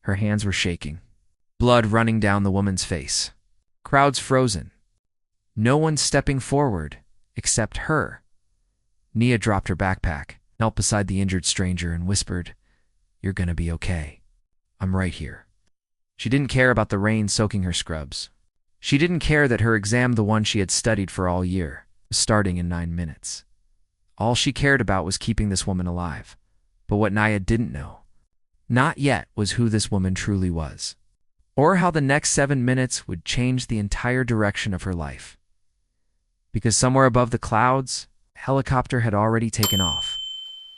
Her hands were shaking, blood running down the woman's face. Crowds frozen. No one stepping forward except her. Nia dropped her backpack, knelt beside the injured stranger, and whispered, "You're gonna be okay. I'm right here." She didn't care about the rain soaking her scrubs. She didn't care that her exam, the one she had studied for all year, was starting in 9 minutes. All she cared about was keeping this woman alive. But what Nia didn't know, not yet, was who this woman truly was, or how the next 7 minutes would change the entire direction of her life. Because somewhere above the clouds, a helicopter had already taken off,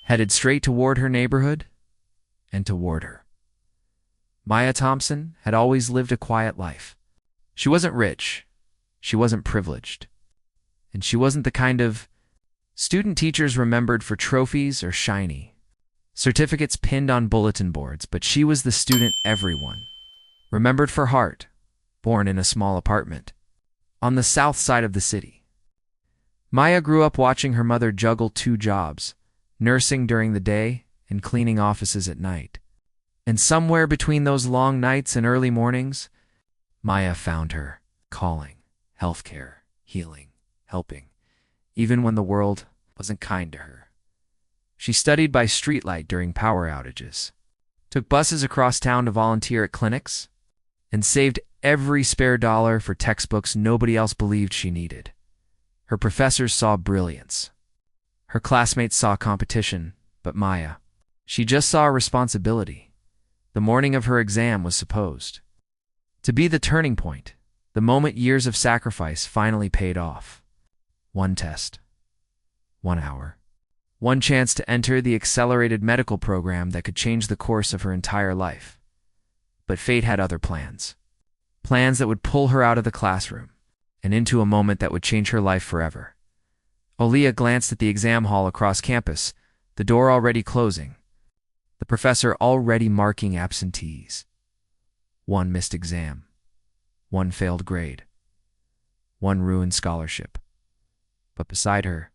headed straight toward her neighborhood and toward her. Maya Thompson had always lived a quiet life. She wasn't rich, she wasn't privileged, and she wasn't the kind of student teachers remembered for trophies or shiny certificates pinned on bulletin boards, but she was the student everyone remembered for heart, born in a small apartment on the south side of the city. Maya grew up watching her mother juggle 2 jobs, nursing during the day and cleaning offices at night. And somewhere between those long nights and early mornings, Maya found her calling: healthcare, healing, helping, even when the world wasn't kind to her. She studied by streetlight during power outages, took buses across town to volunteer at clinics, and saved every spare dollar for textbooks nobody else believed she needed. Her professors saw brilliance. Her classmates saw competition, but Maya, she just saw responsibility. The morning of her exam was supposed to be the turning point, the moment years of sacrifice finally paid off. 1 test, 1 hour, 1 chance to enter the accelerated medical program that could change the course of her entire life. But fate had other plans. Plans that would pull her out of the classroom and into a moment that would change her life forever. Aaliyah glanced at the exam hall across campus, the door already closing, the professor already marking absentees. 1 missed exam, 1 failed grade, 1 ruined scholarship. But beside her,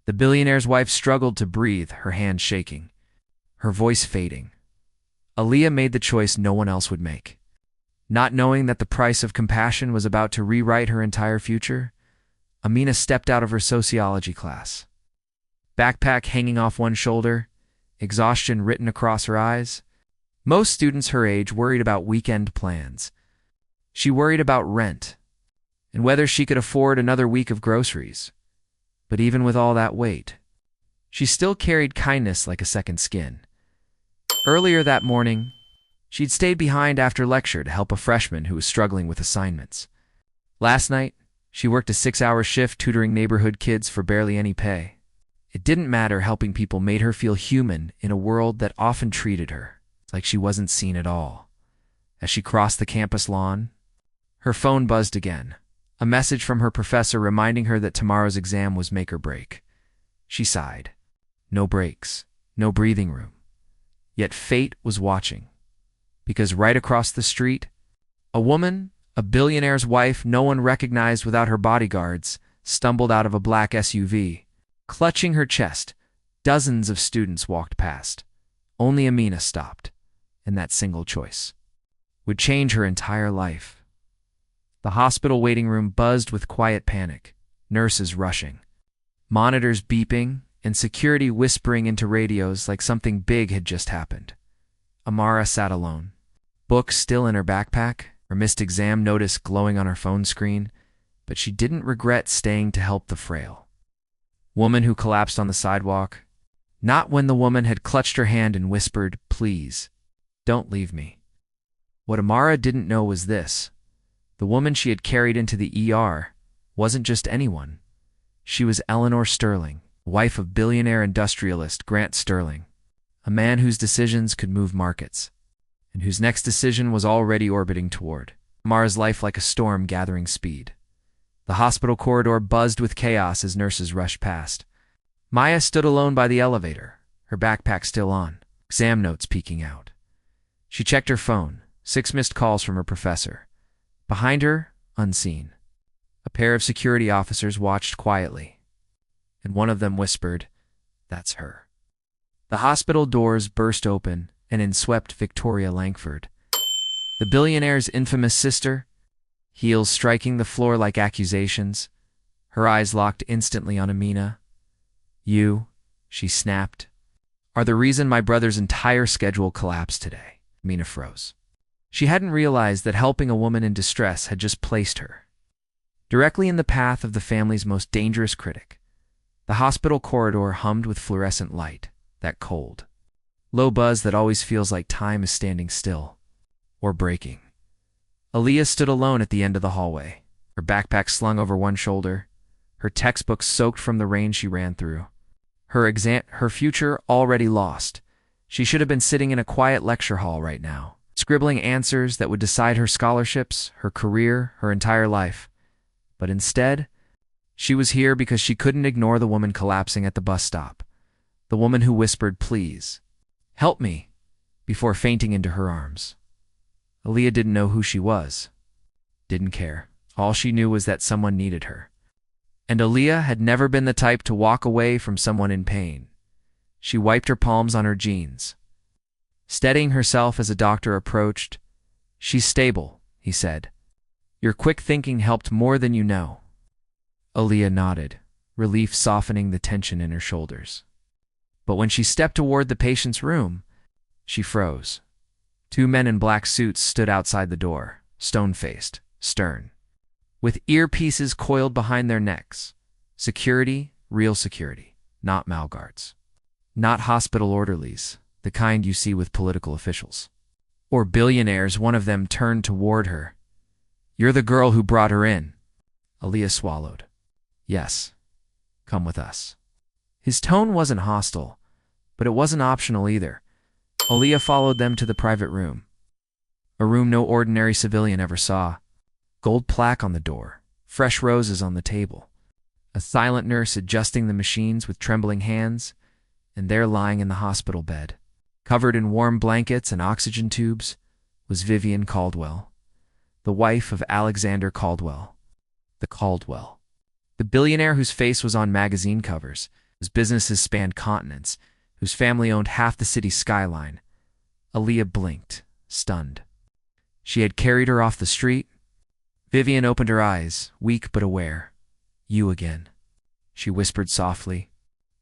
the billionaire's wife struggled to breathe, her hands shaking, her voice fading. Aaliyah made the choice no one else would make. Not knowing that the price of compassion was about to rewrite her entire future, Amina stepped out of her sociology class. Backpack hanging off one shoulder, exhaustion written across her eyes. Most students her age worried about weekend plans. She worried about rent and whether she could afford another week of groceries. But even with all that weight, she still carried kindness like a second skin. Earlier that morning, she'd stayed behind after lecture to help a freshman who was struggling with assignments. Last night, she worked a 6-hour shift tutoring neighborhood kids for barely any pay. It didn't matter, helping people made her feel human in a world that often treated her like she wasn't seen at all. As she crossed the campus lawn, her phone buzzed again, a message from her professor reminding her that tomorrow's exam was make or break. She sighed. No breaks, no breathing room. Yet fate was watching, because right across the street, a woman, a billionaire's wife no one recognized without her bodyguards, stumbled out of a black SUV. Clutching her chest, dozens of students walked past. Only Amina stopped, and that single choice would change her entire life. The hospital waiting room buzzed with quiet panic, nurses rushing, monitors beeping, and security whispering into radios like something big had just happened. Amara sat alone, book still in her backpack, her missed exam notice glowing on her phone screen, but she didn't regret staying to help the frail woman who collapsed on the sidewalk. Not when the woman had clutched her hand and whispered, "Please, don't leave me." What Amara didn't know was this: the woman she had carried into the ER wasn't just anyone. She was Eleanor Sterling, wife of billionaire industrialist Grant Sterling, a man whose decisions could move markets, and whose next decision was already orbiting toward Amara's life like a storm gathering speed. The hospital corridor buzzed with chaos as nurses rushed past. Maya stood alone by the elevator, her backpack still on, exam notes peeking out. She checked her phone, 6 missed calls from her professor. Behind her, unseen, a pair of security officers watched quietly, and one of them whispered, "That's her." The hospital doors burst open, and in swept Victoria Langford, The billionaire's infamous sister, heels striking the floor like accusations, her eyes locked instantly on Amina. You, she snapped, are the reason my brother's entire schedule collapsed today. Amina froze. She hadn't realized that helping a woman in distress had just placed her directly in the path of the family's most dangerous critic. The hospital corridor hummed with fluorescent light, that cold, low buzz that always feels like time is standing still or breaking. Aaliyah stood alone at the end of the hallway, her backpack slung over one shoulder, her textbooks soaked from the rain she ran through. Her future already lost. She should have been sitting in a quiet lecture hall right now, scribbling answers that would decide her scholarships, her career, her entire life. But instead, she was here because she couldn't ignore the woman collapsing at the bus stop, the woman who whispered, "Please, help me," before fainting into her arms. Aaliyah didn't know who she was, didn't care. All she knew was that someone needed her. And Aaliyah had never been the type to walk away from someone in pain. She wiped her palms on her jeans, steadying herself as a doctor approached. "She's stable," he said. "Your quick thinking helped more than you know." Aaliyah nodded, relief softening the tension in her shoulders. But when she stepped toward the patient's room, she froze. Two men in black suits stood outside the door, stone-faced, stern, with earpieces coiled behind their necks. Security, real security, not malguards. Not hospital orderlies, the kind you see with political officials. Or billionaires. One of them turned toward her. "You're the girl who brought her in." Aaliyah swallowed. "Yes, come with us." His tone wasn't hostile, but it wasn't optional either. Aaliyah followed them to the private room. A room no ordinary civilian ever saw. Gold plaque on the door, fresh roses on the table, a silent nurse adjusting the machines with trembling hands, and there lying in the hospital bed, covered in warm blankets and oxygen tubes, was Vivian Caldwell, the wife of Alexander Caldwell. The billionaire whose face was on magazine covers, whose businesses spanned continents, whose family owned half the city's skyline. Aaliyah blinked, stunned. She had carried her off the street. Vivian opened her eyes, weak but aware. "You again," she whispered softly.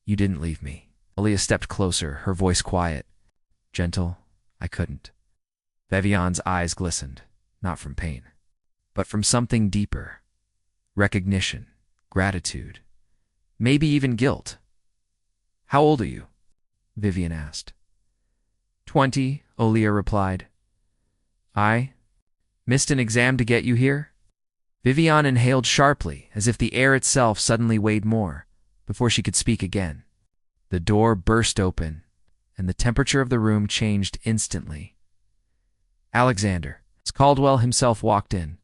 "You didn't leave me." Aaliyah stepped closer, her voice quiet, gentle. "I couldn't." Vivian's eyes glistened, not from pain, but from something deeper. Recognition, gratitude, maybe even guilt. "How old are you?" Vivian asked. 20, Aaliyah replied. "I missed an exam to get you here?" Vivian inhaled sharply, as if the air itself suddenly weighed more, before she could speak again. The door burst open, and the temperature of the room changed instantly. Alexander Caldwell himself walked in,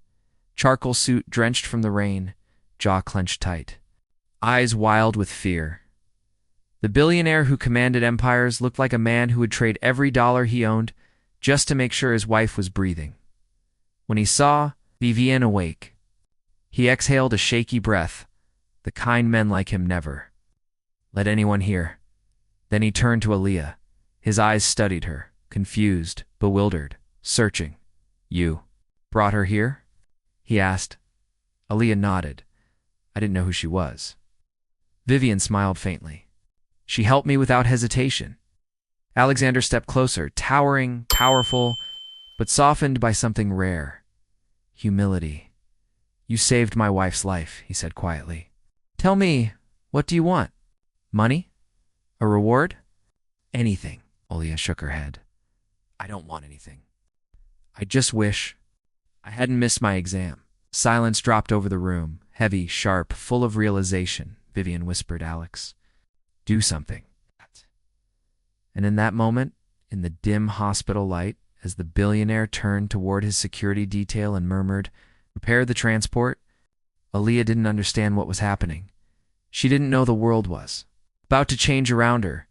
charcoal suit drenched from the rain, jaw clenched tight, eyes wild with fear. The billionaire who commanded empires looked like a man who would trade every dollar he owned just to make sure his wife was breathing. When he saw Vivian awake, he exhaled a shaky breath, the kind men like him never let anyone hear. Then he turned to Aaliyah. His eyes studied her, confused, bewildered, searching. "You brought her here?" he asked. Aaliyah nodded. "I didn't know who she was." Vivian smiled faintly. "She helped me without hesitation." Alexander stepped closer, towering, powerful, but softened by something rare. Humility. "You saved my wife's life," he said quietly. "Tell me, what do you want? Money? A reward?" "Anything." Aaliyah shook her head. "I don't want anything. I just wish I hadn't missed my exam." Silence dropped over the room, heavy, sharp, full of realization. Vivian whispered, "Alex, do something." And in that moment, in the dim hospital light, as the billionaire turned toward his security detail and murmured, "Prepare the transport," Aaliyah didn't understand what was happening. She didn't know the world was about to change around her,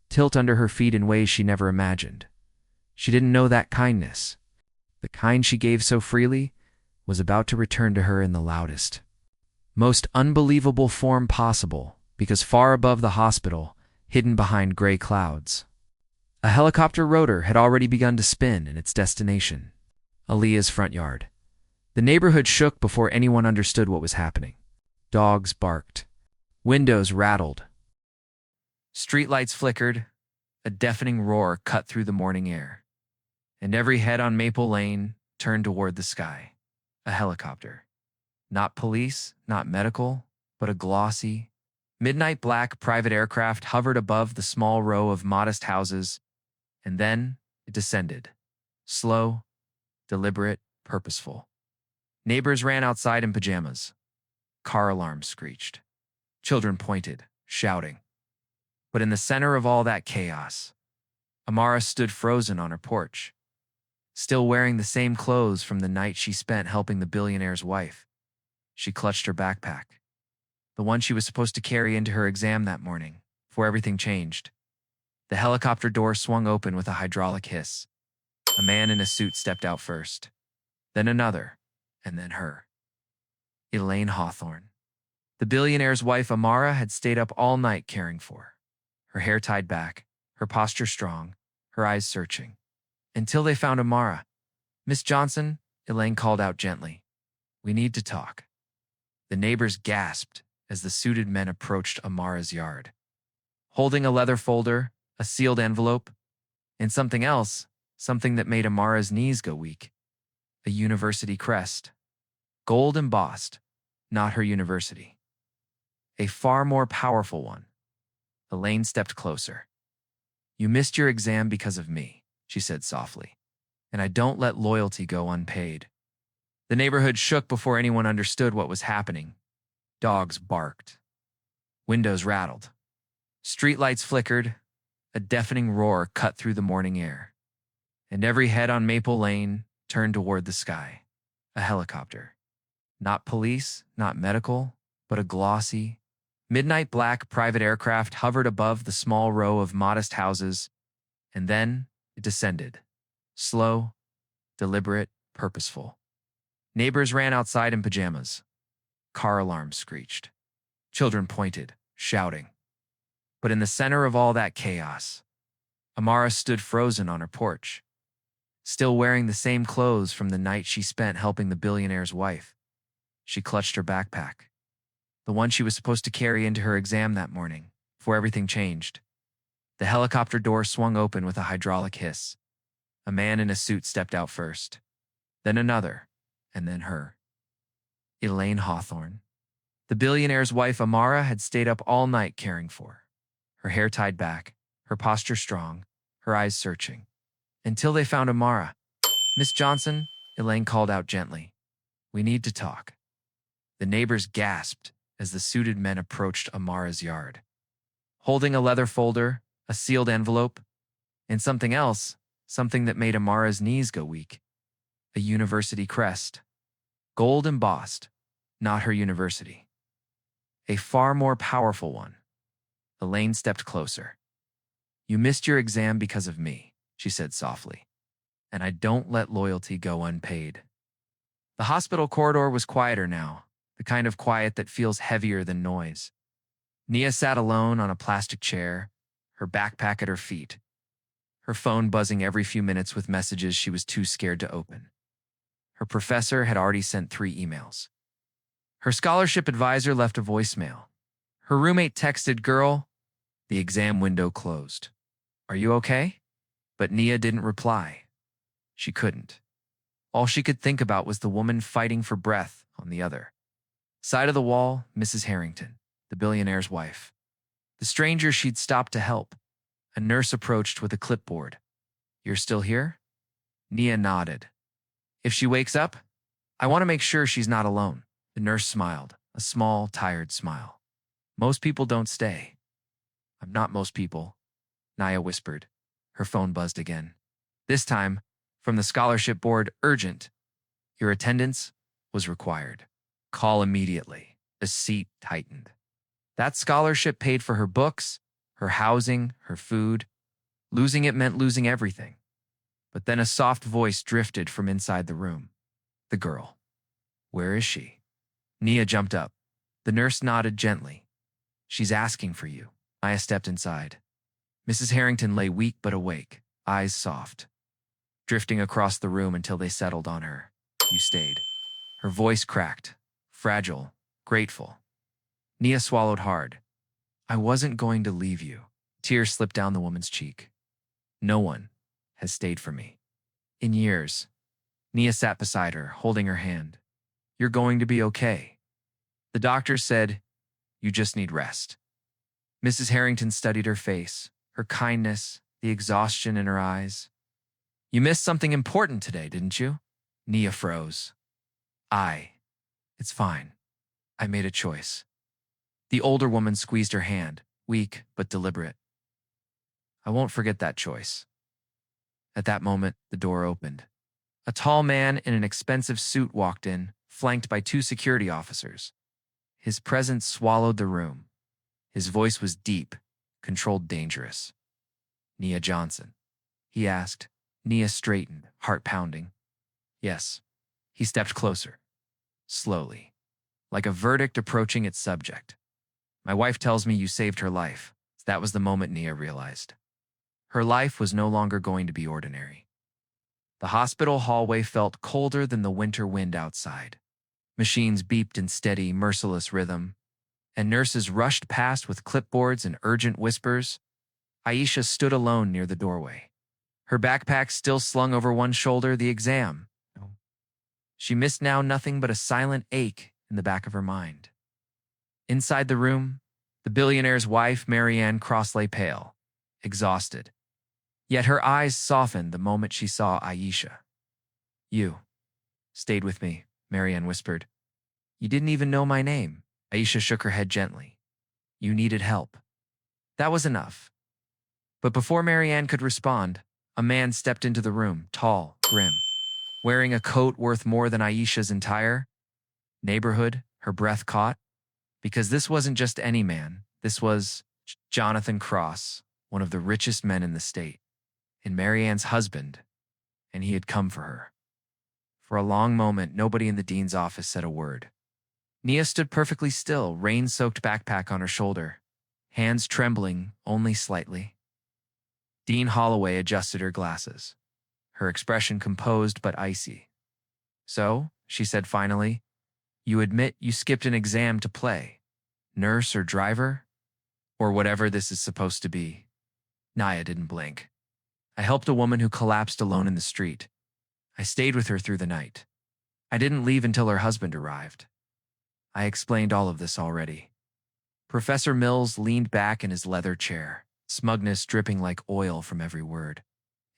tilt under her feet in ways she never imagined. She didn't know that kindness, the kind she gave so freely, was about to return to her in the loudest, most unbelievable form possible, because far above the hospital, hidden behind gray clouds, a helicopter rotor had already begun to spin in its destination. Aaliyah's front yard. The neighborhood shook before anyone understood what was happening. Dogs barked. Windows rattled. Streetlights flickered. A deafening roar cut through the morning air. And every head on Maple Lane turned toward the sky. A helicopter. Not police, not medical, but a glossy, midnight black private aircraft hovered above the small row of modest houses, and then it descended. Slow, deliberate, purposeful. Neighbors ran outside in pajamas. Car alarms screeched. Children pointed, shouting. But in the center of all that chaos, Amara stood frozen on her porch, still wearing the same clothes from the night she spent helping the billionaire's wife. She clutched her backpack, the one she was supposed to carry into her exam that morning, before everything changed. The helicopter door swung open with a hydraulic hiss. A man in a suit stepped out first, then another, and then her. Elaine Hawthorne. The billionaire's wife Amara had stayed up all night caring for her hair tied back, her posture strong, her eyes searching. Until they found Amara. "Miss Johnson," Elaine called out gently. "We need to talk." The neighbors gasped as the suited men approached Amara's yard, holding a leather folder, a sealed envelope, and something else, something that made Amara's knees go weak. A university crest. Gold embossed, not her university. A far more powerful one. Elaine stepped closer. "You missed your exam because of me," she said softly, "and I don't let loyalty go unpaid." The neighborhood shook before anyone understood what was happening. Dogs barked. Windows rattled. Streetlights flickered. A deafening roar cut through the morning air. And every head on Maple Lane turned toward the sky. A helicopter. Not police, not medical, but a glossy, midnight black private aircraft hovered above the small row of modest houses, and then it descended. Slow, deliberate, purposeful. Neighbors ran outside in pajamas. Car alarms screeched. Children pointed, shouting. But in the center of all that chaos, Amara stood frozen on her porch, still wearing the same clothes from the night she spent helping the billionaire's wife. She clutched her backpack, the one she was supposed to carry into her exam that morning, before everything changed. The helicopter door swung open with a hydraulic hiss. A man in a suit stepped out first, then another, and then her. Elaine Hawthorne. The billionaire's wife Amara had stayed up all night caring for her hair tied back, her posture strong, her eyes searching. Until they found Amara. "Miss Johnson," Elaine called out gently. "We need to talk." The neighbors gasped as the suited men approached Amara's yard, holding a leather folder, a sealed envelope, and something else, something that made Amara's knees go weak. A university crest. Gold embossed, not her university. A far more powerful one. Elaine stepped closer. "You missed your exam because of me," she said softly, "and I don't let loyalty go unpaid." The hospital corridor was quieter now, the kind of quiet that feels heavier than noise. Nia sat alone on a plastic chair, her backpack at her feet, her phone buzzing every few minutes with messages she was too scared to open. Her professor had already sent 3 emails. Her scholarship advisor left a voicemail. Her roommate texted, "Girl." The exam window closed. "Are you okay?" But Nia didn't reply. She couldn't. All she could think about was the woman fighting for breath on the other side of the wall, Mrs. Harrington, the billionaire's wife. The stranger she'd stopped to help. A nurse approached with a clipboard. "You're still here?" Nia nodded. "If she wakes up, I want to make sure she's not alone." The nurse smiled, a small, tired smile. "Most people don't stay." "I'm not most people," Nia whispered. Her phone buzzed again. This time, from the scholarship board, urgent. Your attendance was required. Call immediately. The seat tightened. That scholarship paid for her books, her housing, her food. Losing it meant losing everything. But then a soft voice drifted from inside the room. The girl. "Where is she?" Nia jumped up. The nurse nodded gently. "She's asking for you." Nia stepped inside. Mrs. Harrington lay weak but awake, eyes soft. drifting across the room until they settled on her. You stayed. Her voice cracked, fragile, grateful. Nia swallowed hard. I wasn't going to leave you. Tears slipped down the woman's cheek. No one has stayed for me. In years. Nia sat beside her, holding her hand. You're going to be okay. The doctor said, you just need rest. Mrs. Harrington studied her face, her kindness, the exhaustion in her eyes. You missed something important today, didn't you? Nia froze. It's fine. I made a choice. The older woman squeezed her hand, weak but deliberate. I won't forget that choice. At that moment, the door opened. A tall man in an expensive suit walked in, flanked by 2 security officers. His presence swallowed the room. His voice was deep, controlled, dangerous. Nia Johnson, he asked. Nia straightened, heart pounding. Yes. He stepped closer. Slowly. Like a verdict approaching its subject. My wife tells me you saved her life. That was the moment Nia realized. Her life was no longer going to be ordinary. The hospital hallway felt colder than the winter wind outside. Machines beeped in steady, merciless rhythm, and nurses rushed past with clipboards and urgent whispers. Aisha stood alone near the doorway. Her backpack still slung over one shoulder, the exam. She missed now nothing but a silent ache in the back of her mind. Inside the room, the billionaire's wife, Marianne, lay pale, exhausted. Yet her eyes softened the moment she saw Aisha. You stayed with me, Marianne whispered. You didn't even know my name. Aisha shook her head gently. You needed help. That was enough. But before Marianne could respond, a man stepped into the room, tall, grim, wearing a coat worth more than Aisha's entire neighborhood. Her breath caught. Because this wasn't just any man. This was Jonathan Cross, one of the richest men in the state, and Marianne's husband, and he had come for her. For a long moment, nobody in the dean's office said a word. Nia stood perfectly still, rain-soaked backpack on her shoulder, hands trembling only slightly. Dean Holloway adjusted her glasses, her expression composed but icy. So, she said finally, you admit you skipped an exam to play, nurse or driver, or whatever this is supposed to be. Nia didn't blink. I helped a woman who collapsed alone in the street. I stayed with her through the night. I didn't leave until her husband arrived. I explained all of this already. Professor Mills leaned back in his leather chair, smugness dripping like oil from every word.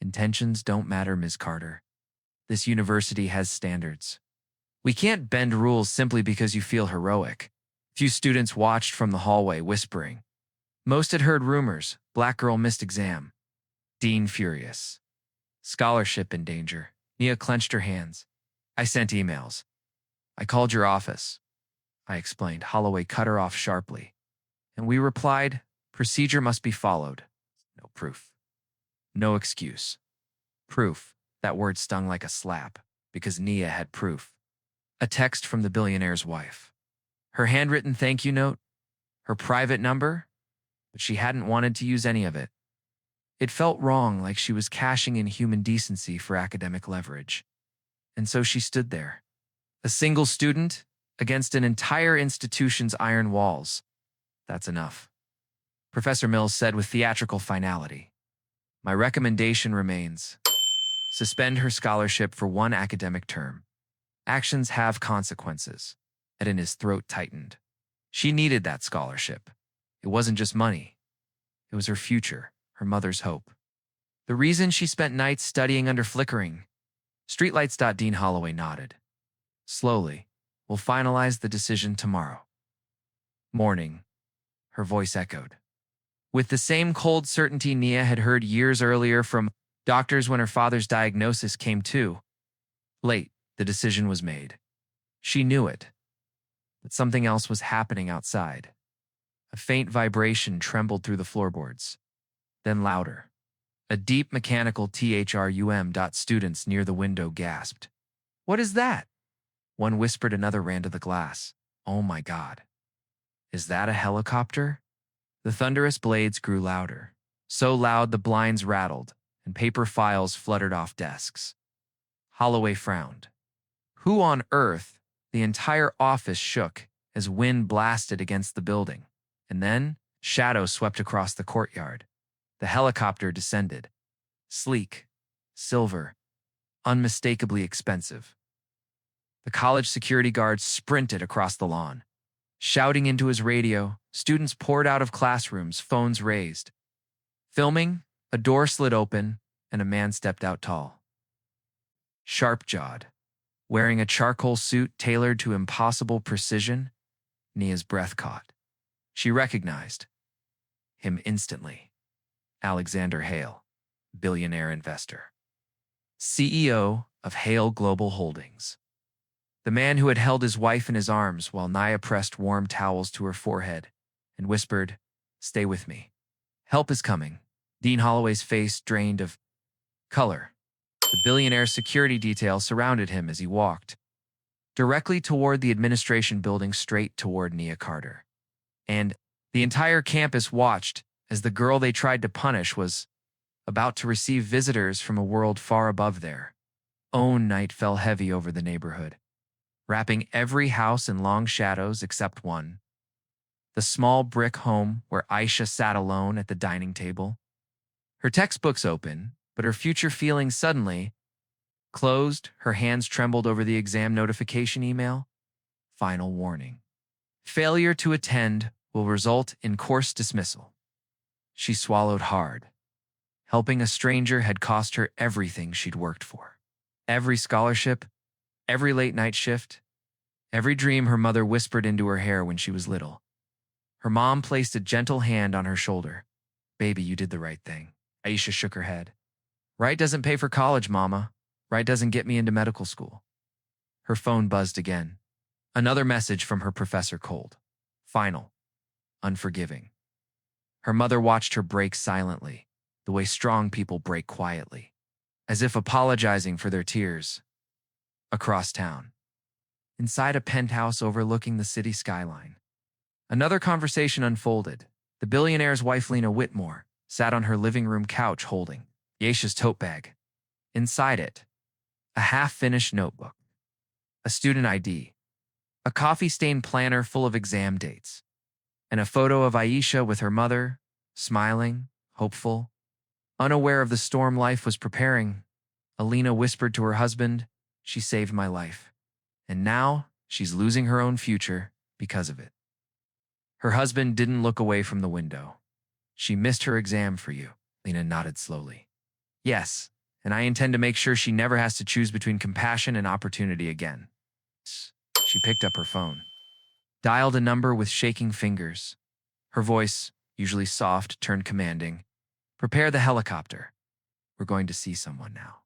Intentions don't matter, Ms. Carter. This university has standards. We can't bend rules simply because you feel heroic. Few students watched from the hallway, whispering. Most had heard rumors. Black girl missed exam. Dean furious. Scholarship in danger. Nia clenched her hands. I sent emails. I called your office. I explained. Holloway cut her off sharply. And we replied, procedure must be followed. No proof. No excuse. Proof. That word stung like a slap, because Nia had proof. A text from the billionaire's wife. Her handwritten thank you note. Her private number. But she hadn't wanted to use any of it. It felt wrong, like she was cashing in human decency for academic leverage. And so she stood there. A single student against an entire institution's iron walls. That's enough. Professor Mills said with theatrical finality. My recommendation remains. Suspend her scholarship for 1 academic term. Actions have consequences. And his throat tightened. She needed that scholarship. It wasn't just money. It was her future, her mother's hope. The reason she spent nights studying under flickering streetlights. Dean Holloway nodded. Slowly, we'll finalize the decision tomorrow. Morning, her voice echoed. With the same cold certainty Nia had heard years earlier from doctors when her father's diagnosis came too. Late, the decision was made. She knew it. But something else was happening outside. A faint vibration trembled through the floorboards. Then louder. A deep mechanical thrum. Students near the window gasped. What is that? One whispered, another ran to the glass. Oh my God. Is that a helicopter? The thunderous blades grew louder. So loud the blinds rattled, and paper files fluttered off desks. Holloway frowned. Who on earth? The entire office shook as wind blasted against the building, and then shadows swept across the courtyard. The helicopter descended. Sleek, silver, unmistakably expensive. The college security guard sprinted across the lawn. Shouting into his radio, students poured out of classrooms, phones raised. Filming, a door slid open, and a man stepped out tall. Sharp-jawed, wearing a charcoal suit tailored to impossible precision, Nia's breath caught. She recognized him instantly. Alexander Hale, billionaire investor. CEO of Hale Global Holdings. The man who had held his wife in his arms while Nia pressed warm towels to her forehead and whispered, "Stay with me. Help is coming." Dean Holloway's face drained of color. The billionaire's security detail surrounded him as he walked directly toward the administration building, straight toward Nia Carter. And the entire campus watched as the girl they tried to punish was about to receive visitors from a world far above their own. Night fell heavy over the neighborhood, wrapping every house in long shadows except one. The small brick home where Aisha sat alone at the dining table. Her textbooks open, but her future feelings suddenly closed. Her hands trembled over the exam notification email. Final warning. Failure to attend will result in course dismissal. She swallowed hard. Helping a stranger had cost her everything she'd worked for. Every scholarship, every late-night shift, every dream her mother whispered into her hair when she was little. Her mom placed a gentle hand on her shoulder. "Baby, you did the right thing." Aisha shook her head. "Right doesn't pay for college, Mama. Right doesn't get me into medical school." Her phone buzzed again. Another message from her professor, cold, final, unforgiving. Her mother watched her break silently, the way strong people break quietly, as if apologizing for their tears. Across town, inside a penthouse overlooking the city skyline, another conversation unfolded. The billionaire's wife, Lena Whitmore, sat on her living room couch holding Aisha's tote bag. Inside it, a half-finished notebook, a student ID, a coffee-stained planner full of exam dates, and a photo of Aisha with her mother, smiling, hopeful, unaware of the storm life was preparing. Alina whispered to her husband, "She saved my life, and now she's losing her own future because of it." Her husband didn't look away from the window. "She missed her exam for you," Lena nodded slowly. "Yes, and I intend to make sure she never has to choose between compassion and opportunity again." She picked up her phone, dialed a number with shaking fingers. Her voice, usually soft, turned commanding. "Prepare the helicopter. We're going to see someone now."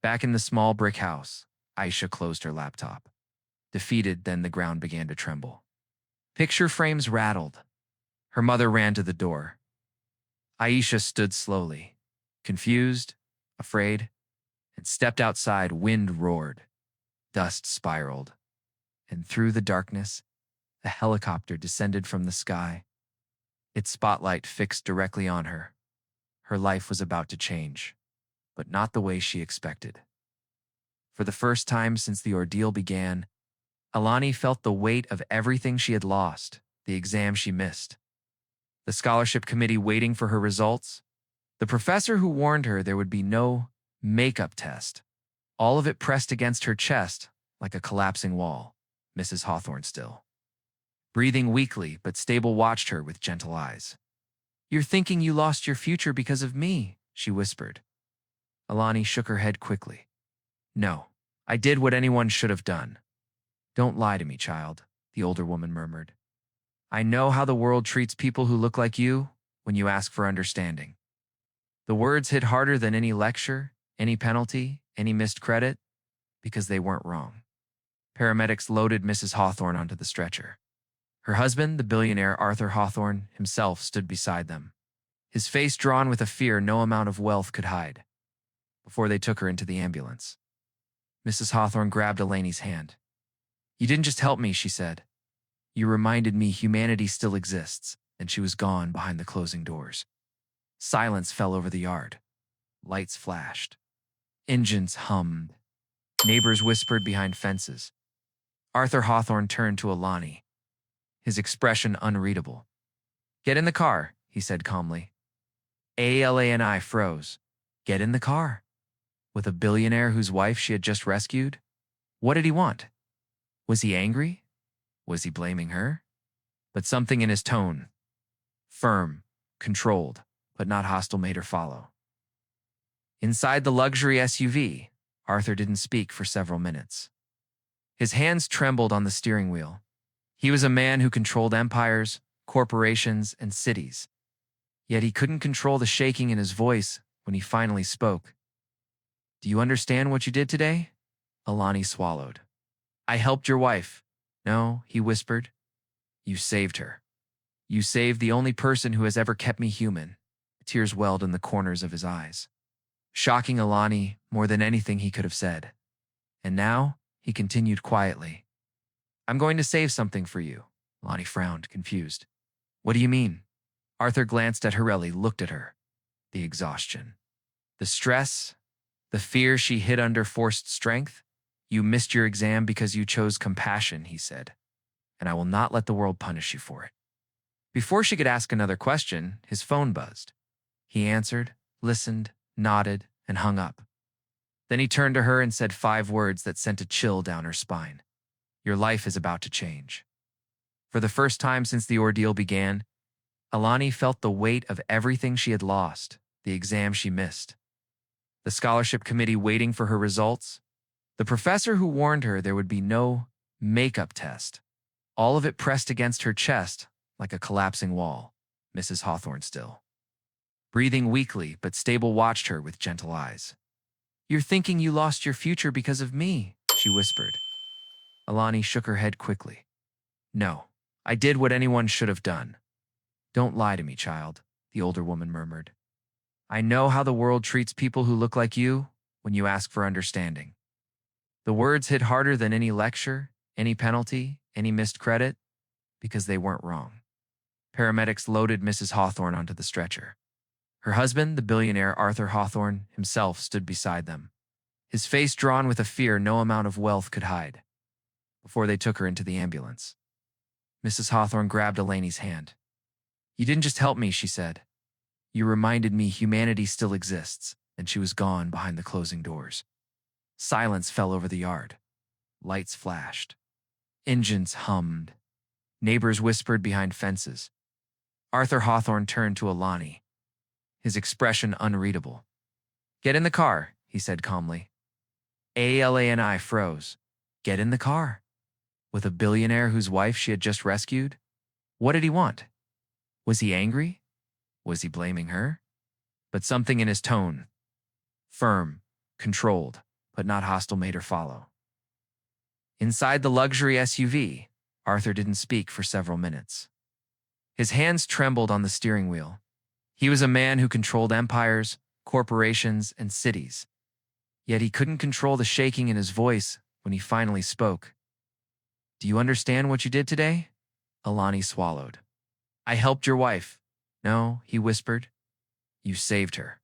Back in the small brick house, Aisha closed her laptop. Defeated, then the ground began to tremble. Picture frames rattled. Her mother ran to the door. Aisha stood slowly, confused, afraid, and stepped outside. Wind roared. Dust spiraled. And through the darkness, a helicopter descended from the sky. Its spotlight fixed directly on her. Her life was about to change, but not the way she expected. For the first time since the ordeal began, Alani felt the weight of everything she had lost, the exam she missed, the scholarship committee waiting for her results, the professor who warned her there would be no makeup test. All of it pressed against her chest like a collapsing wall. Mrs. Hawthorne still, breathing weakly but stable, watched her with gentle eyes. "You're thinking you lost your future because of me," she whispered. Alani shook her head quickly. "No, I did what anyone should have done." "Don't lie to me, child," the older woman murmured. "I know how the world treats people who look like you when you ask for understanding." The words hit harder than any lecture, any penalty, any missed credit, because they weren't wrong. Paramedics loaded Mrs. Hawthorne onto the stretcher. Her husband, the billionaire Arthur Hawthorne himself, stood beside them, his face drawn with a fear no amount of wealth could hide. Before they took her into the ambulance, Mrs. Hawthorne grabbed Elaine's hand. "You didn't just help me," she said. "You reminded me humanity still exists," and she was gone behind the closing doors. Silence fell over the yard. Lights flashed. Engines hummed. Neighbors whispered behind fences. Arthur Hawthorne turned to Alani, his expression unreadable. "Get in the car," he said calmly. Alani froze. Get in the car? With a billionaire whose wife she had just rescued? What did he want? Was he angry? Was he blaming her? But something in his tone, firm, controlled, but not hostile, made her follow. Inside the luxury SUV, Arthur didn't speak for several minutes. His hands trembled on the steering wheel. He was a man who controlled empires, corporations, and cities. Yet he couldn't control the shaking in his voice when he finally spoke. "Do you understand what you did today?" Alani swallowed. "I helped your wife." "No," he whispered. "You saved her. You saved the only person who has ever kept me human." Tears welled in the corners of his eyes, shocking Alani more than anything he could have said. "And now," he continued quietly, "I'm going to save something for you." Alani frowned, confused. "What do you mean?" Arthur glanced at Horelli, looked at her. The exhaustion, the stress, the fear she hid under forced strength. "You missed your exam because you chose compassion," he said, "and I will not let the world punish you for it." Before she could ask another question, his phone buzzed. He answered, listened, nodded, and hung up. Then he turned to her and said 5 words that sent a chill down her spine. "Your life is about to change." For the first time since the ordeal began, Alani felt the weight of everything she had lost, the exam she missed, the scholarship committee waiting for her results, the professor who warned her there would be no makeup test. All of it pressed against her chest like a collapsing wall. Mrs. Hawthorne still, breathing weakly but stable, watched her with gentle eyes. "You're thinking you lost your future because of me," she whispered. Alani shook her head quickly. "No, I did what anyone should have done." "Don't lie to me, child," the older woman murmured. "I know how the world treats people who look like you when you ask for understanding." The words hit harder than any lecture, any penalty, any missed credit, because they weren't wrong. Paramedics loaded Mrs. Hawthorne onto the stretcher. Her husband, the billionaire Arthur Hawthorne himself, stood beside them, his face drawn with a fear no amount of wealth could hide. Before they took her into the ambulance, Mrs. Hawthorne grabbed Elaine's hand. "You didn't just help me," she said. "You reminded me humanity still exists," and she was gone behind the closing doors. Silence fell over the yard. Lights flashed. Engines hummed. Neighbors whispered behind fences. Arthur Hawthorne turned to Alani, his expression unreadable. "Get in the car," he said calmly. Alani froze. Get in the car? With a billionaire whose wife she had just rescued? What did he want? Was he angry? Was he blaming her? But something in his tone, firm, controlled, but not hostile, made her follow. Inside the luxury SUV, Arthur didn't speak for several minutes. His hands trembled on the steering wheel. He was a man who controlled empires, corporations, and cities. Yet he couldn't control the shaking in his voice when he finally spoke. "Do you understand what you did today?" Alani swallowed. "I helped your wife." "No," he whispered. "You saved her.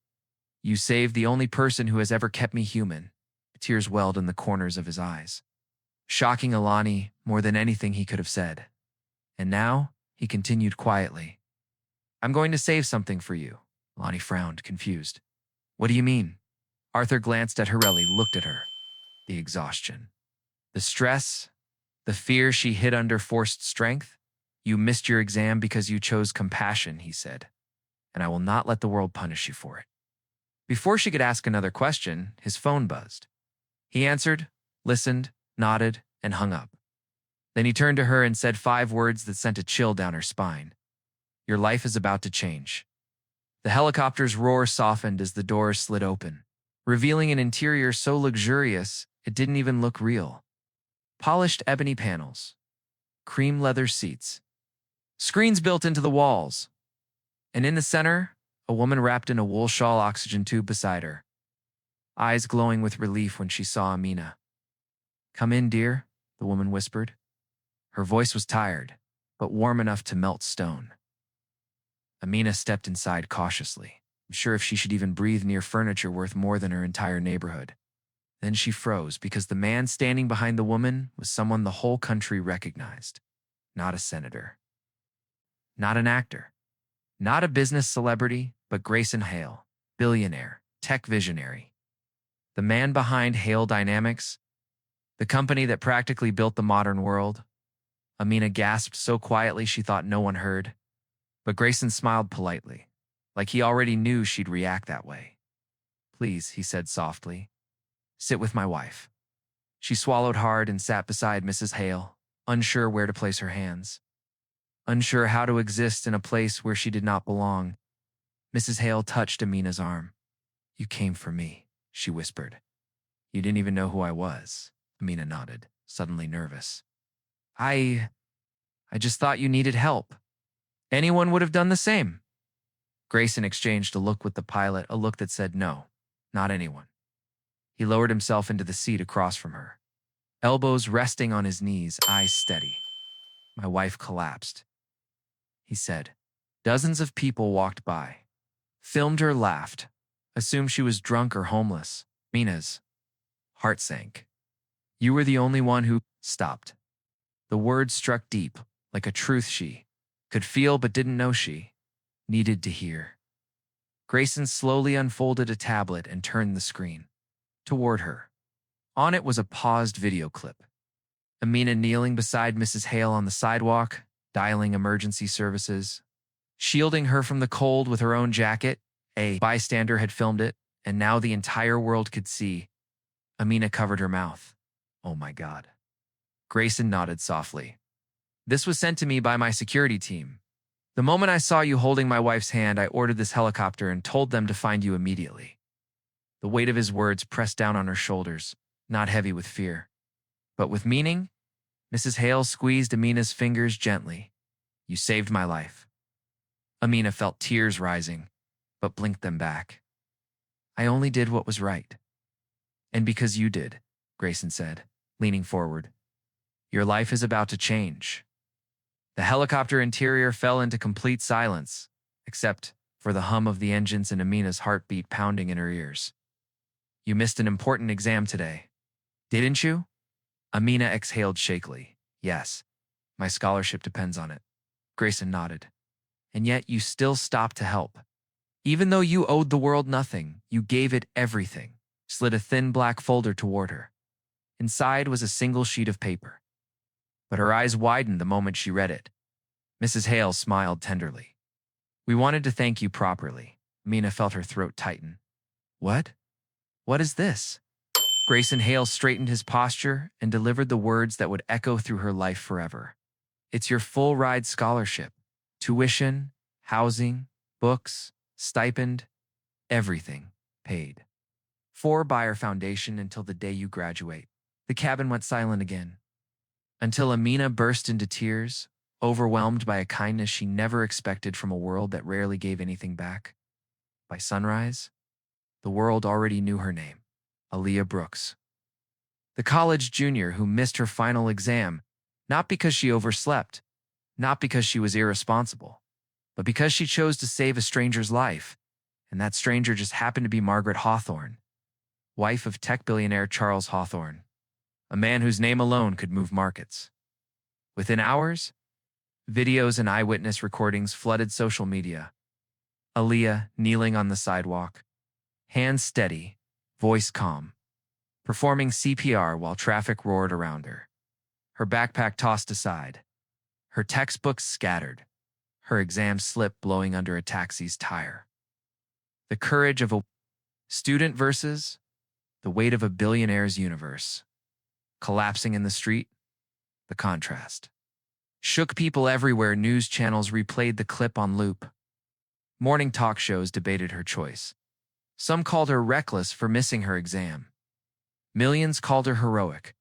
You saved the only person who has ever kept me human." Tears welled in the corners of his eyes, shocking Alani more than anything he could have said. "And now," he continued quietly, "I'm going to save something for you." Alani frowned, confused. "What do you mean?" Arthur glanced at Horelli, looked at her. The exhaustion, the stress, the fear she hid under forced strength. "You missed your exam because you chose compassion," he said, "and I will not let the world punish you for it." Before she could ask another question, his phone buzzed. He answered, listened, nodded, and hung up. Then he turned to her and said 5 words that sent a chill down her spine. "Your life is about to change." The helicopter's roar softened as the doors slid open, revealing an interior so luxurious it didn't even look real. Polished ebony panels, cream leather seats, screens built into the walls, and in the center, a woman wrapped in a wool shawl, oxygen tube beside her, eyes glowing with relief when she saw Amina. "Come in, dear," the woman whispered. Her voice was tired, but warm enough to melt stone. Amina stepped inside cautiously. sure if she should even breathe near furniture worth more than her entire neighborhood. Then she froze because the man standing behind the woman was someone the whole country recognized. Not a senator. Not an actor. Not a business celebrity, but Grayson Hale, billionaire, tech visionary. The man behind Hale Dynamics, the company that practically built the modern world. Amina gasped so quietly she thought no one heard. But Grayson smiled politely, like he already knew she'd react that way. Please, he said softly, sit with my wife. She swallowed hard and sat beside Mrs. Hale, unsure where to place her hands. Unsure how to exist in a place where she did not belong. Mrs. Hale touched Amina's arm. You came for me, she whispered. You didn't even know who I was. Amina nodded, suddenly nervous. I just thought you needed help. Anyone would have done the same. Grayson exchanged a look with the pilot, a look that said no, not anyone. He lowered himself into the seat across from her, elbows resting on his knees, eyes steady. My wife collapsed. He said. Dozens of people walked by, filmed her, laughed, assumed she was drunk or homeless. Mina's heart sank. You were the only one who stopped. The words struck deep, like a truth she could feel but didn't know she needed to hear. Grayson slowly unfolded a tablet and turned the screen toward her. On it was a paused video clip. Amina kneeling beside Mrs. Hale on the sidewalk, dialing emergency services, shielding her from the cold with her own jacket. A bystander had filmed it, and now the entire world could see. Amina covered her mouth. Oh my God. Grayson nodded softly. This was sent to me by my security team. The moment I saw you holding my wife's hand, I ordered this helicopter and told them to find you immediately. The weight of his words pressed down on her shoulders, not heavy with fear, but with meaning. Mrs. Hale squeezed Amina's fingers gently. You saved my life. Amina felt tears rising, but blinked them back. I only did what was right. And because you did, Grayson said, leaning forward. Your life is about to change. The helicopter interior fell into complete silence, except for the hum of the engines and Amina's heartbeat pounding in her ears. You missed an important exam today. Didn't you? Amina exhaled shakily. Yes, my scholarship depends on it. Grayson nodded. And yet you still stopped to help. Even though you owed the world nothing, you gave it everything. Slid a thin black folder toward her. Inside was a single sheet of paper. But her eyes widened the moment she read it. Mrs. Hale smiled tenderly. We wanted to thank you properly. Amina felt her throat tighten. What? What is this? Grayson Hale straightened his posture and delivered the words that would echo through her life forever. It's your full-ride scholarship. Tuition, housing, books, stipend, everything paid. For by our foundation until the day you graduate. The cabin went silent again. Until Amina burst into tears, overwhelmed by a kindness she never expected from a world that rarely gave anything back. By sunrise, the world already knew her name, Aaliyah Brooks. The college junior who missed her final exam, not because she overslept, not because she was irresponsible, but because she chose to save a stranger's life, and that stranger just happened to be Margaret Hawthorne, wife of tech billionaire Charles Hawthorne, a man whose name alone could move markets. Within hours, videos and eyewitness recordings flooded social media. Aaliyah kneeling on the sidewalk, hands steady, voice calm, performing CPR while traffic roared around her. Her backpack tossed aside, her textbooks scattered, her exam slip blowing under a taxi's tire. The courage of a student versus the weight of a billionaire's universe. Collapsing in the street, the contrast. Shook people everywhere. News channels replayed the clip on loop. Morning talk shows debated her choice. Some called her reckless for missing her exam. Millions called her heroic,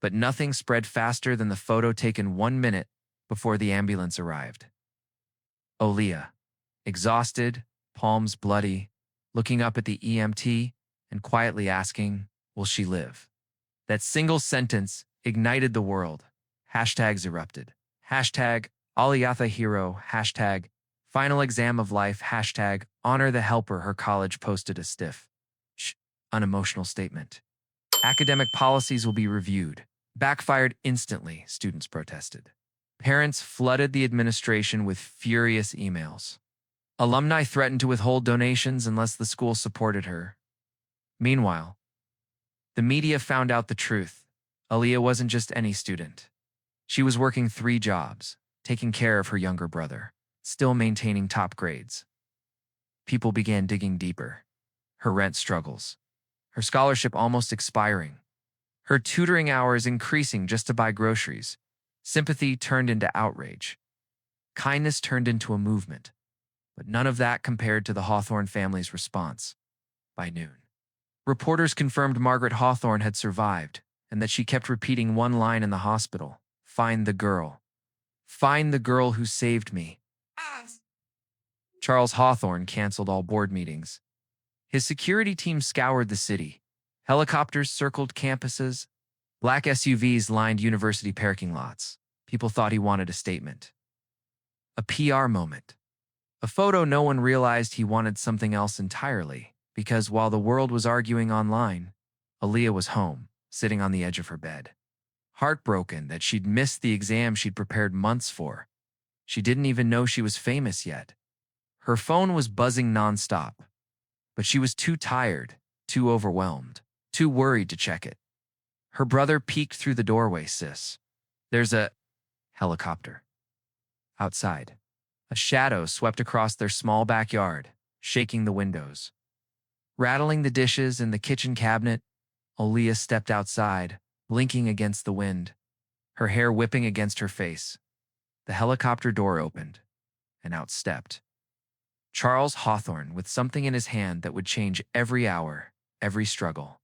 but nothing spread faster than the photo taken 1 minute before the ambulance arrived. Aaliyah, exhausted, palms bloody, looking up at the EMT and quietly asking, will she live? That single sentence ignited the world. Hashtags erupted. Hashtag Aliyatha hero. Hashtag Final exam of life, hashtag honor the helper. Her college posted a stiff, unemotional statement. Academic policies will be reviewed. Backfired instantly, students protested. Parents flooded the administration with furious emails. Alumni threatened to withhold donations unless the school supported her. Meanwhile, the media found out the truth. Aaliyah wasn't just any student. She was working 3 jobs, taking care of her younger brother, still maintaining top grades. People began digging deeper. Her rent struggles, her scholarship almost expiring, her tutoring hours increasing just to buy groceries. Sympathy turned into outrage. Kindness turned into a movement. But none of that compared to the Hawthorne family's response. By noon, reporters confirmed Margaret Hawthorne had survived and that she kept repeating one line in the hospital: "Find the girl. Find the girl who saved me." Charles Hawthorne canceled all board meetings. His security team scoured the city. Helicopters circled campuses. Black SUVs lined university parking lots. People thought he wanted a statement. A PR moment. A photo no one realized he wanted something else entirely, because while the world was arguing online, Aaliyah was home, sitting on the edge of her bed. Heartbroken that she'd missed the exam she'd prepared months for. She didn't even know she was famous yet. Her phone was buzzing nonstop, but she was too tired, too overwhelmed, too worried to check it. Her brother peeked through the doorway. "Sis, there's a helicopter." Outside, a shadow swept across their small backyard, shaking the windows. Rattling the dishes in the kitchen cabinet, Aaliyah stepped outside, blinking against the wind, her hair whipping against her face. The helicopter door opened, and out stepped Charles Hawthorne with something in his hand that would change every hour, every struggle,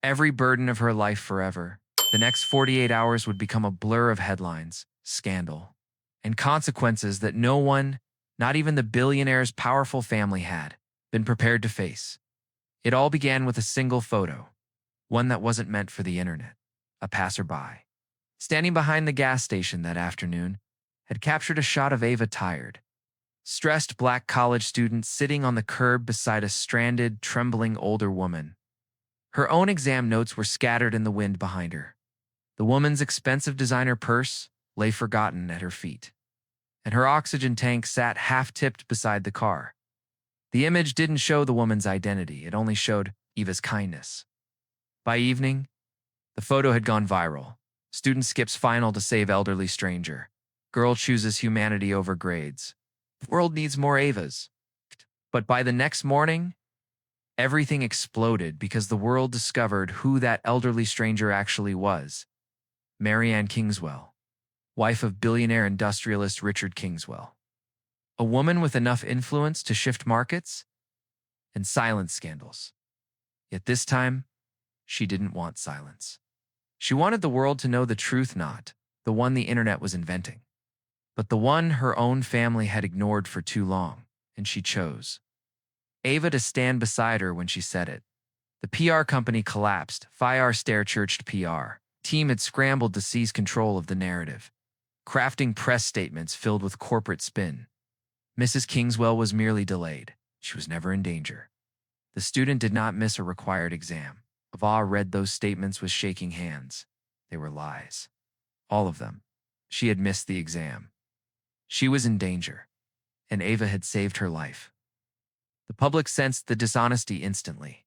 every burden of her life forever. The next 48 hours would become a blur of headlines, scandal, and consequences that no one, not even the billionaire's powerful family, had been prepared to face. It all began with a single photo, one that wasn't meant for the internet. A passerby, standing behind the gas station that afternoon, had captured a shot of Ava, tired, stressed black college student sitting on the curb beside a stranded, trembling older woman. Her own exam notes were scattered in the wind behind her. The woman's expensive designer purse lay forgotten at her feet, and her oxygen tank sat half-tipped beside the car. The image didn't show the woman's identity, it only showed Eva's kindness. By evening, the photo had gone viral. Student skips final to save elderly stranger. Girl chooses humanity over grades. The world needs more Avas. But by the next morning, everything exploded because the world discovered who that elderly stranger actually was. Marianne Kingswell, wife of billionaire industrialist Richard Kingswell. A woman with enough influence to shift markets and silence scandals. Yet this time, she didn't want silence. She wanted the world to know the truth, not the one the internet was inventing, but the one her own family had ignored for too long, and she chose Ava to stand beside her when she said it. The PR company collapsed. Fire stair-churched PR team had scrambled to seize control of the narrative, crafting press statements filled with corporate spin. Mrs. Kingswell was merely delayed. She was never in danger. The student did not miss a required exam. Ava read those statements with shaking hands. They were lies. All of them. She had missed the exam. She was in danger, and Ava had saved her life. The public sensed the dishonesty instantly.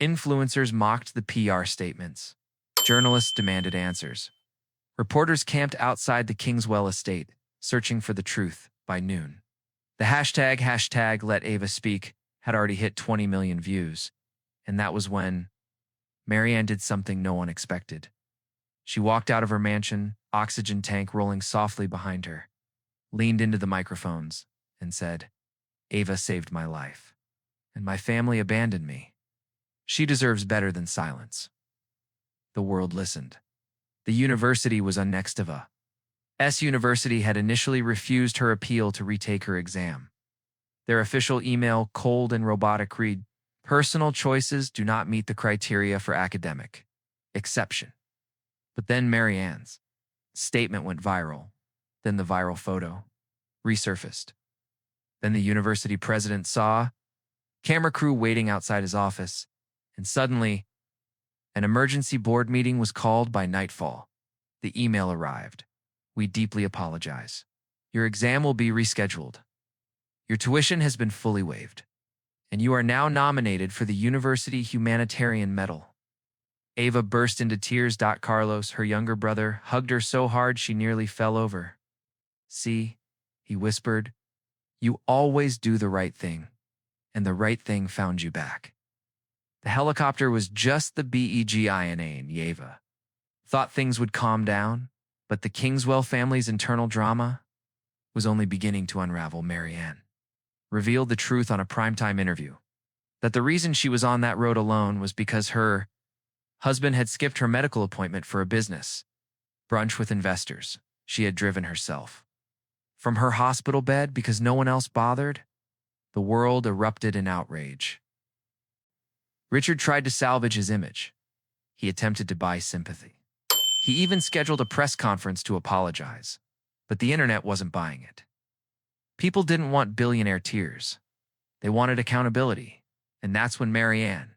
Influencers mocked the PR statements. Journalists demanded answers. Reporters camped outside the Kingswell estate, searching for the truth. By noon, the hashtag Let Ava Speak had already hit 20 million views, and that was when Marianne did something no one expected. She walked out of her mansion, oxygen tank rolling softly behind her, leaned into the microphones, and said, "Ava saved my life, and my family abandoned me. She deserves better than silence." The world listened. The university was on next of a. University had initially refused her appeal to retake her exam. Their official email, cold and robotic, read, "Personal choices do not meet the criteria for academic exception." But then Marianne's statement went viral. Then the viral photo resurfaced. Then the university president saw camera crew waiting outside his office, and suddenly, an emergency board meeting was called by nightfall. The email arrived. We deeply apologize. Your exam will be rescheduled. Your tuition has been fully waived, and you are now nominated for the University Humanitarian Medal. Ava burst into tears. Carlos, her younger brother, hugged her so hard she nearly fell over. See, he whispered, you always do the right thing, and the right thing found you back. The helicopter was just the beginning, and Ava thought things would calm down, but the Kingswell family's internal drama was only beginning to unravel. Marianne revealed the truth on a primetime interview, that the reason she was on that road alone was because her husband had skipped her medical appointment for a business brunch with investors. She had driven herself from her hospital bed because no one else bothered. The world erupted in outrage. Richard tried to salvage his image. He attempted to buy sympathy. He even scheduled a press conference to apologize, but the internet wasn't buying it. People didn't want billionaire tears. They wanted accountability, and that's when Marianne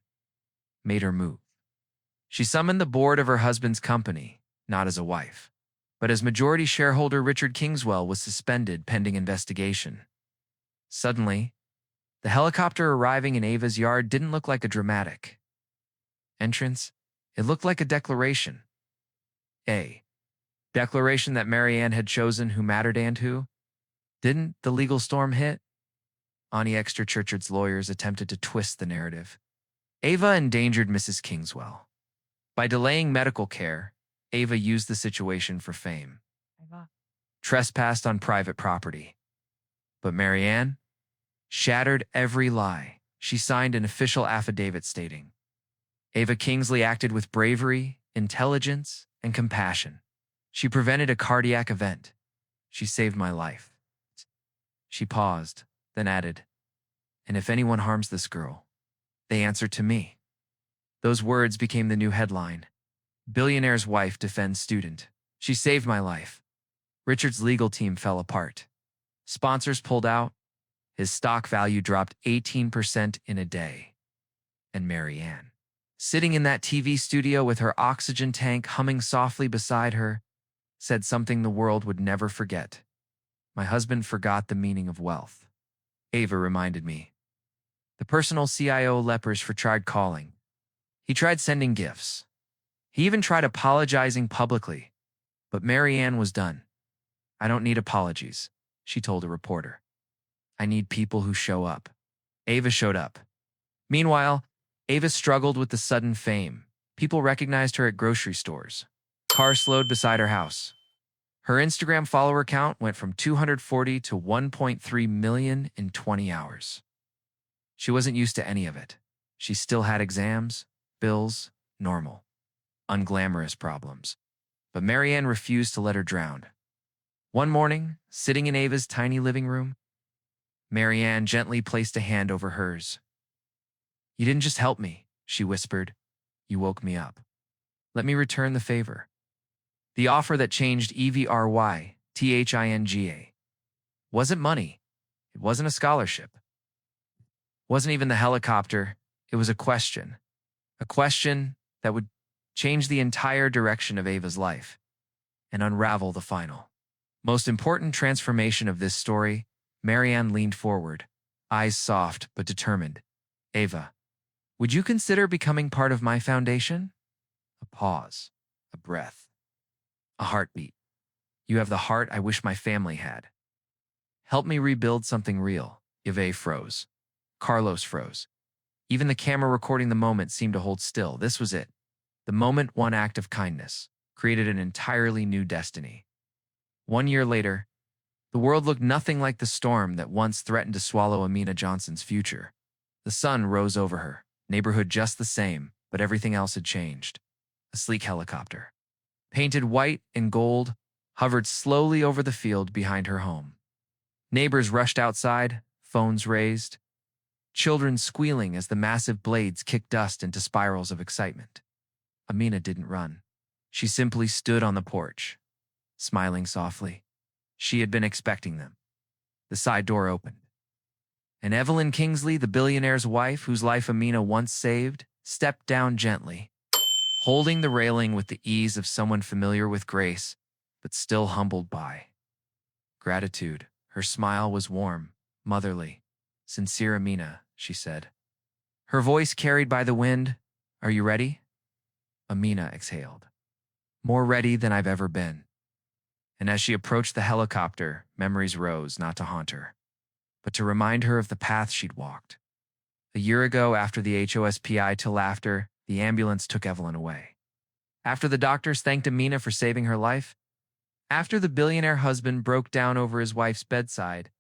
made her move. She summoned the board of her husband's company, not as a wife, but as majority shareholder. Richard Kingswell was suspended pending investigation. Suddenly, the helicopter arriving in Ava's yard didn't look like a dramatic entrance. It looked like a declaration. A declaration that Marianne had chosen who mattered and who didn't. The legal storm hit. Ani Churchard's lawyers attempted to twist the narrative. Ava endangered Mrs. Kingswell. By delaying medical care, Ava used the situation for fame. Trespassed on private property. But Marianne shattered every lie. She signed an official affidavit stating, Ava Kingsley acted with bravery, intelligence, and compassion. She prevented a cardiac event. She saved my life. She paused, then added, and if anyone harms this girl, they answer to me. Those words became the new headline. Billionaire's wife defends student. She saved my life. Richard's legal team fell apart. Sponsors pulled out. His stock value dropped 18% in a day. And Marianne, sitting in that TV studio with her oxygen tank humming softly beside her, said something the world would never forget. My husband forgot the meaning of wealth. Ava reminded me. The personal CIO lepers for tried calling. He tried sending gifts. He even tried apologizing publicly. But Marianne was done. I don't need apologies, she told a reporter. I need people who show up. Ava showed up. Meanwhile, Ava struggled with the sudden fame. People recognized her at grocery stores. Cars slowed beside her house. Her Instagram follower count went from 240 to 1.3 million in 20 hours. She wasn't used to any of it. She still had exams, bills, normal, unglamorous problems. But Marianne refused to let her drown. One morning, sitting in Ava's tiny living room, Marianne gently placed a hand over hers. You didn't just help me, she whispered. You woke me up. Let me return the favor. The offer that changed EVRYTHINGA wasn't money. It wasn't a scholarship. It wasn't even the helicopter. It was a question that would change the entire direction of Ava's life and unravel the final, most important transformation of this story. Marianne leaned forward, eyes soft but determined. Ava, would you consider becoming part of my foundation? A pause, a breath, a heartbeat. You have the heart I wish my family had. Help me rebuild something real. Ava froze. Carlos froze. Even the camera recording the moment seemed to hold still. This was it. The moment, one act of kindness, created an entirely new destiny. 1 year later, the world looked nothing like the storm that once threatened to swallow Amina Johnson's future. The sun rose over her, neighborhood just the same, but everything else had changed. A sleek helicopter, painted white and gold, hovered slowly over the field behind her home. Neighbors rushed outside, phones raised, children squealing as the massive blades kicked dust into spirals of excitement. Amina didn't run. She simply stood on the porch, smiling softly. She had been expecting them. The side door opened. And Evelyn Kingsley, the billionaire's wife, whose life Amina once saved, stepped down gently, holding the railing with the ease of someone familiar with grace, but still humbled by gratitude. Her smile was warm, motherly. "Sincere Amina," she said. Her voice carried by the wind. "Are you ready?" Amina exhaled. "More ready than I've ever been." And as she approached the helicopter, memories rose, not to haunt her, but to remind her of the path she'd walked. A year ago, after the HOSPI to laughter, the ambulance took Evelyn away. After the doctors thanked Amina for saving her life, after the billionaire husband broke down over his wife's bedside,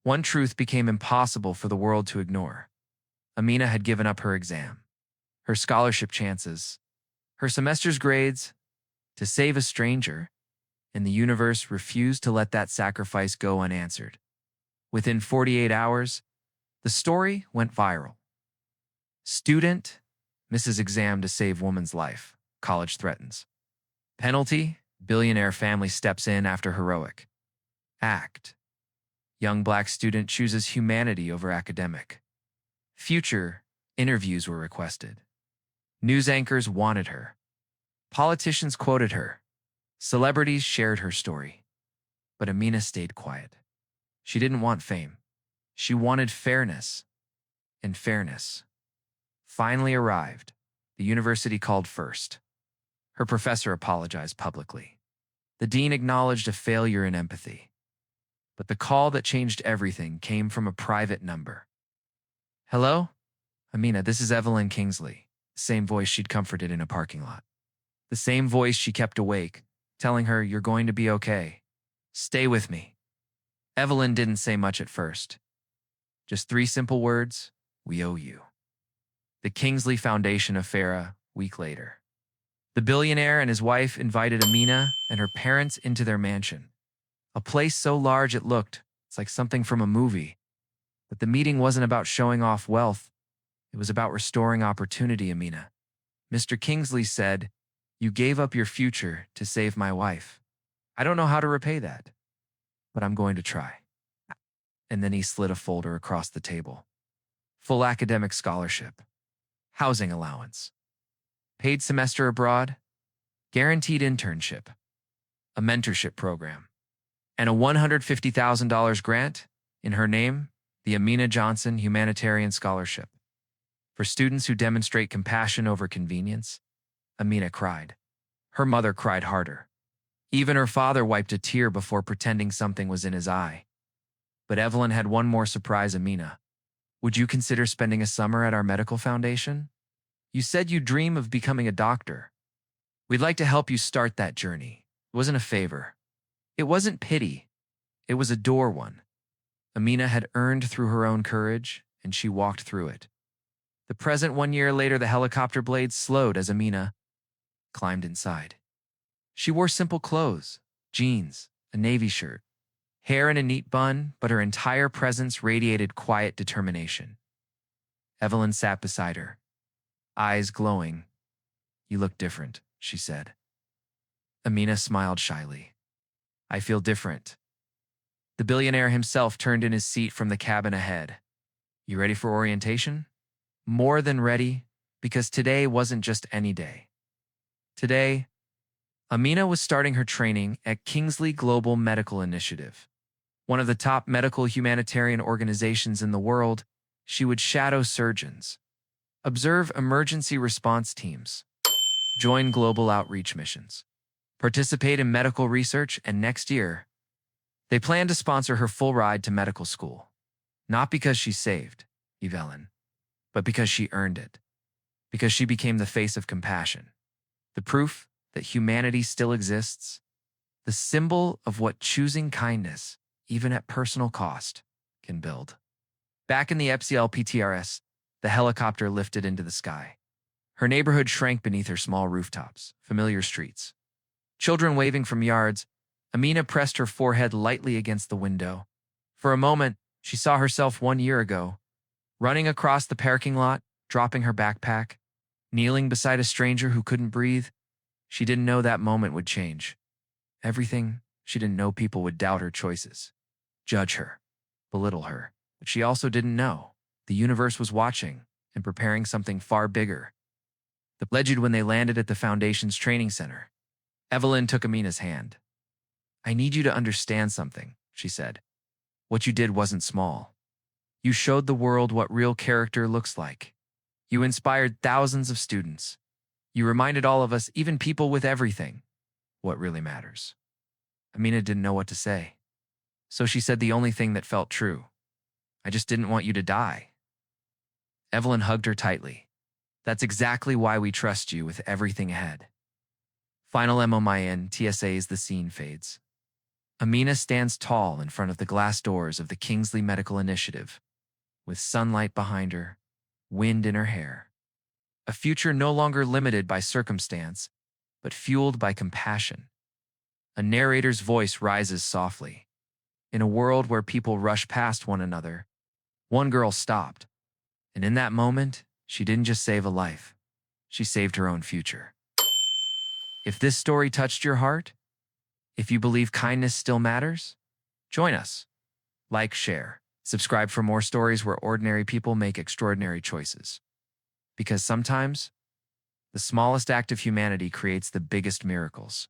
one truth became impossible for the world to ignore. Amina had given up her exam, her scholarship chances, her semester's grades, to save a stranger, and the universe refused to let that sacrifice go unanswered. Within 48 hours, the story went viral. Student misses exam to save woman's life. College threatens. Penalty: billionaire family steps in after heroic act. Young black student chooses humanity over academic. Future interviews were requested. News anchors wanted her. Politicians quoted her. Celebrities shared her story. But Amina stayed quiet. She didn't want fame. She wanted fairness. And fairness finally arrived. The university called first. Her professor apologized publicly. The dean acknowledged a failure in empathy. But the call that changed everything came from a private number. "Hello? Amina, this is Evelyn Kingsley." The same voice she'd comforted in a parking lot. The same voice she kept awake, telling her, "You're going to be okay. Stay with me." Evelyn didn't say much at first. Just 3 simple words: "We owe you." The Kingsley Foundation affair a week later. The billionaire and his wife invited Amina and her parents into their mansion. A place so large it's like something from a movie. But the meeting wasn't about showing off wealth. It was about restoring opportunity, Amina. Mr. Kingsley said, "You gave up your future to save my wife. I don't know how to repay that, but I'm going to try." And then he slid a folder across the table. Full academic scholarship, housing allowance, paid semester abroad, guaranteed internship, a mentorship program, and a $150,000 grant in her name, the Amina Johnson Humanitarian Scholarship. For students who demonstrate compassion over convenience. Amina cried. Her mother cried harder. Even her father wiped a tear before pretending something was in his eye. But Evelyn had one more surprise. "Amina, would you consider spending a summer at our medical foundation? You said you dream of becoming a doctor. We'd like to help you start that journey." It wasn't a favor. It wasn't pity. It was a door one. Amina had earned through her own courage, and she walked through it. The present 1 year later, the helicopter blades slowed as Amina climbed inside. She wore simple clothes, jeans, a navy shirt, hair in a neat bun, but her entire presence radiated quiet determination. Evelyn sat beside her, eyes glowing. "You look different," she said. Amina smiled shyly. "I feel different." The billionaire himself turned in his seat from the cabin ahead. "You ready for orientation?" More than ready, because today wasn't just any day. Today, Amina was starting her training at Kingsley Global Medical Initiative, one of the top medical humanitarian organizations in the world. She would shadow surgeons, observe emergency response teams, join global outreach missions, participate in medical research, and next year, they plan to sponsor her full ride to medical school. Not because she saved Evelyn, but because she earned it. Because she became the face of compassion. The proof that humanity still exists. The symbol of what choosing kindness, even at personal cost, can build. Back in the EPSI-LPTRS, the helicopter lifted into the sky. Her neighborhood shrank beneath her small rooftops, familiar streets. Children waving from yards. Amina pressed her forehead lightly against the window. For a moment, she saw herself 1 year ago, running across the parking lot, dropping her backpack, kneeling beside a stranger who couldn't breathe. She didn't know that moment would change everything. She didn't know people would doubt her choices, judge her, belittle her. But she also didn't know. The universe was watching and preparing something far bigger. The legend when they landed at the Foundation's training center. Evelyn took Amina's hand. I need you to understand something, she said. What you did wasn't small. You showed the world what real character looks like. You inspired thousands of students. You reminded all of us, even people with everything, what really matters. Amina didn't know what to say. So she said the only thing that felt true. I just didn't want you to die. Evelyn hugged her tightly. That's exactly why we trust you with everything ahead. Final MOMIN TSA's the scene fades. Amina stands tall in front of the glass doors of the Kingsley Medical Initiative, with sunlight behind her, wind in her hair. A future no longer limited by circumstance, but fueled by compassion. A narrator's voice rises softly. In a world where people rush past one another, one girl stopped. And in that moment, she didn't just save a life. She saved her own future. If this story touched your heart, if you believe kindness still matters, join us. Like, share, subscribe for more stories where ordinary people make extraordinary choices. Because sometimes, the smallest act of humanity creates the biggest miracles.